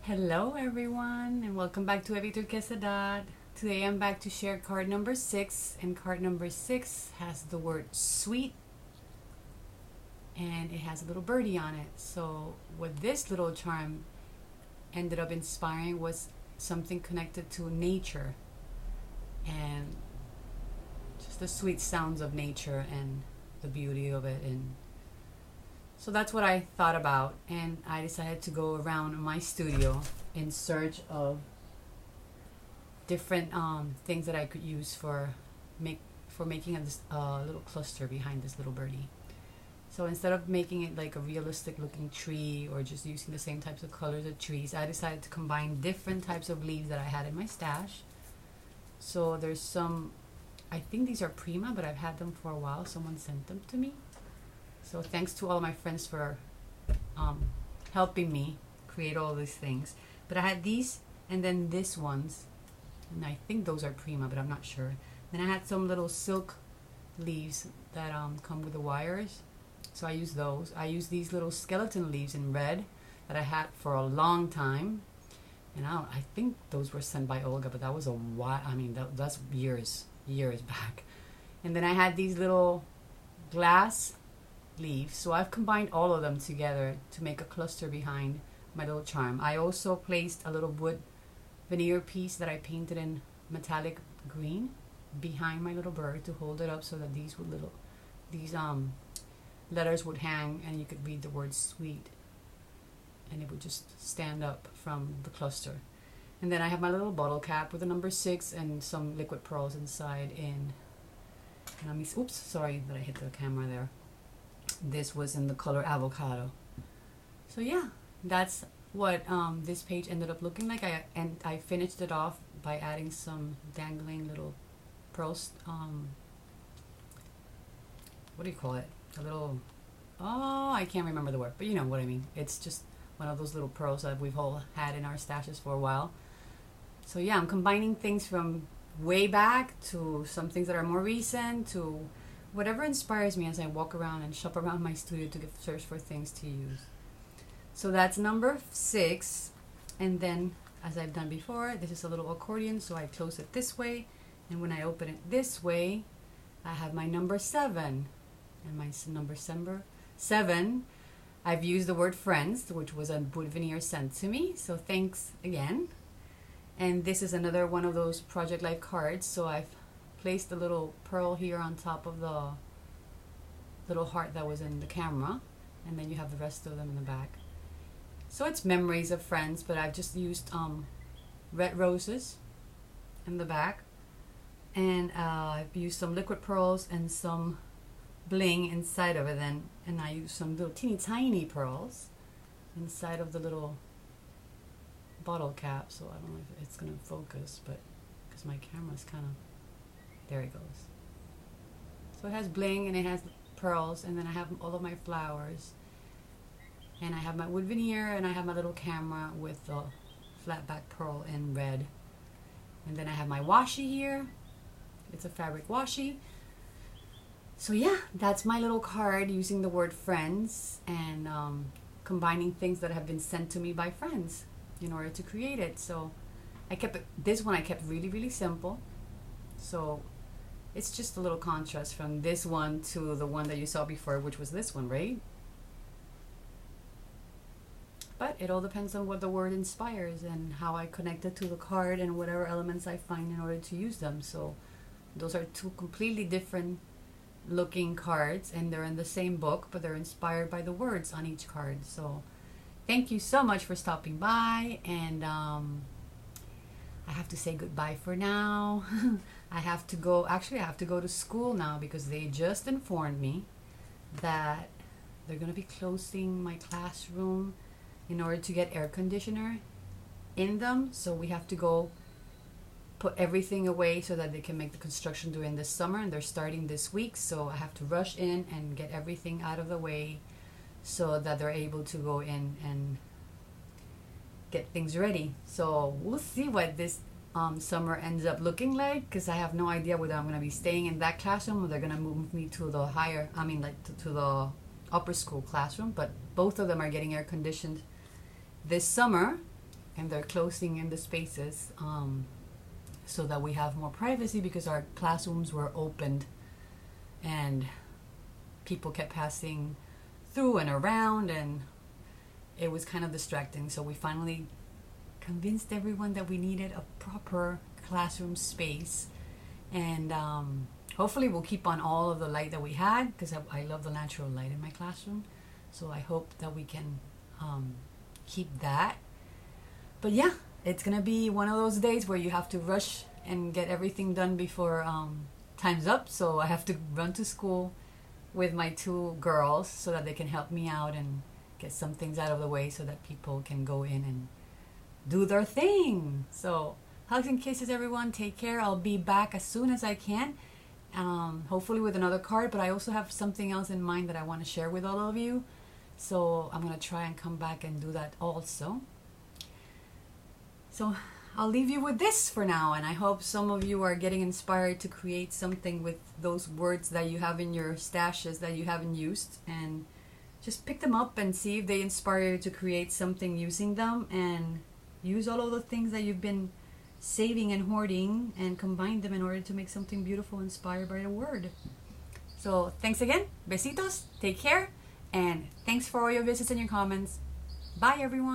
Hello everyone and welcome back to Evie Turquesa. Today I'm back to share card number 6, and card number 6 has the word sweet and it has a little birdie on it. So what this little charm ended up inspiring was something connected to nature and just the sweet sounds of nature and the beauty of it. And so that's what I thought about, and I decided to go around my studio in search of different things that I could use for making a little cluster behind this little birdie. So instead of making it like a realistic looking tree or just using the same types of colors of trees, I decided to combine different types of leaves that I had in my stash. So there's some, I think these are Prima, but I've had them for a while. Someone sent them to me. So thanks to all my friends for helping me create all these things. But I had these and then this ones, and I think those are Prima, but I'm not sure. Then I had some little silk leaves that come with the wires. So I use those. I use these little skeleton leaves in red that I had for a long time. And I think those were sent by Olga, but that was a while. I mean, that's years back. And then I had these little glass leaves. So I've combined all of them together to make a cluster behind my little charm. I also placed a little wood veneer piece that I painted in metallic green behind my little bird to hold it up so that these letters would hang and you could read the word sweet and it would just stand up from the cluster. And then I have my little bottle cap with a number 6 and some liquid pearls inside oops, sorry that I hit the camera there. This was in the color avocado. So yeah, that's what this page ended up looking like. I finished it off by adding some dangling little pearls. What do you call it? A little, I can't remember the word, but you know what I mean. It's just one of those little pearls that we've all had in our stashes for a while. So yeah, I'm combining things from way back to some things that are more recent to whatever inspires me as I walk around and shop around my studio to search for things to use. So that's number 6. And then, as I've done before, this is a little accordion, so I close it this way. And when I open it this way, I have my number 7. And my number 7, I've used the word friends, which was a wood veneer sent to me. So thanks again. And this is another one of those Project Life cards. So I've placed a little pearl here on top of the little heart that was in the camera, and then you have the rest of them in the back. So it's memories of friends, but I've just used red roses in the back, and I've used some liquid pearls and some bling inside of it, and I used some little teeny tiny pearls inside of the little bottle cap. So I don't know if it's gonna focus, but because my camera's kind of, there it goes. So it has bling and it has pearls, and then I have all of my flowers, and I have my wood veneer, and I have my little camera with the flat back pearl in red, and then I have my washi here. It's a fabric washi. So yeah, that's my little card using the word friends and combining things that have been sent to me by friends in order to create it. So this one I kept really, really simple. So it's just a little contrast from this one to the one that you saw before, which was this one, right? But it all depends on what the word inspires and how I connect it to the card and whatever elements I find in order to use them. So those are two completely different looking cards, and they're in the same book, but they're inspired by the words on each card. So thank you so much for stopping by, and I have to say goodbye for now. I have to go to school now because they just informed me that they're going to be closing my classroom in order to get air conditioner in them. So we have to go put everything away so that they can make the construction during this summer, and they're starting this week. So I have to rush in and get everything out of the way so that they're able to go in and get things ready. So we'll see what this summer ends up looking like, because I have no idea whether I'm going to be staying in that classroom or they're going to move me to the to the upper school classroom. But both of them are getting air conditioned this summer, and they're closing in the spaces so that we have more privacy, because our classrooms were opened and people kept passing through and around, and it was kind of distracting. So we finally convinced everyone that we needed a proper classroom space, and hopefully we'll keep on all of the light that we had, because I love the natural light in my classroom. So I hope that we can keep that. But yeah, it's gonna be one of those days where you have to rush and get everything done before time's up. So I have to run to school with my two girls so that they can help me out and get some things out of the way so that people can go in and do their thing. So hugs and kisses, everyone. Take care. I'll be back as soon as I can, hopefully with another card, but I also have something else in mind that I want to share with all of you. So I'm going to try and come back and do that also. So I'll leave you with this for now, and I hope some of you are getting inspired to create something with those words that you have in your stashes that you haven't used, and just pick them up and see if they inspire you to create something using them, and use all of the things that you've been saving and hoarding and combine them in order to make something beautiful inspired by a word. So thanks again. Besitos. Take care. And thanks for all your visits and your comments. Bye, everyone.